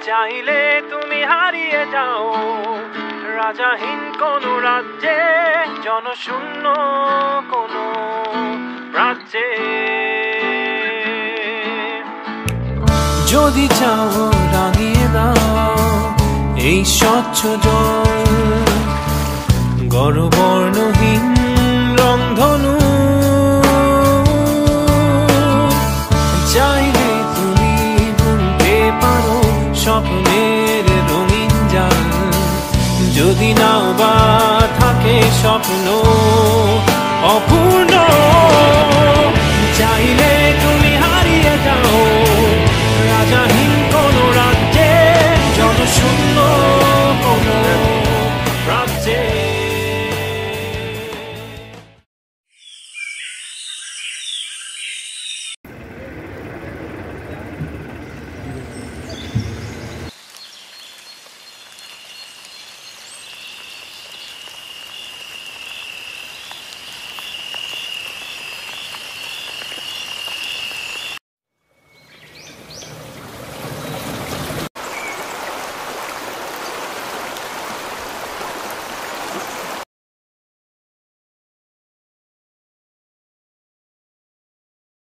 চাইলে তুমি হারিয়ে যাও রাজাহীন কোন রাজ্যে, জনশূন্য কোন রাজ্যে। যদি চাও রাঙিয়ে দাও এই স্বচ্ছ জল, গড়বর্ণহীন রংধনু। চাইলে তুমি বুনতে পারো স্বপ্নের রঙিন জাল, যদি নাও বা থাকে স্বপ্ন অপূর্ণ।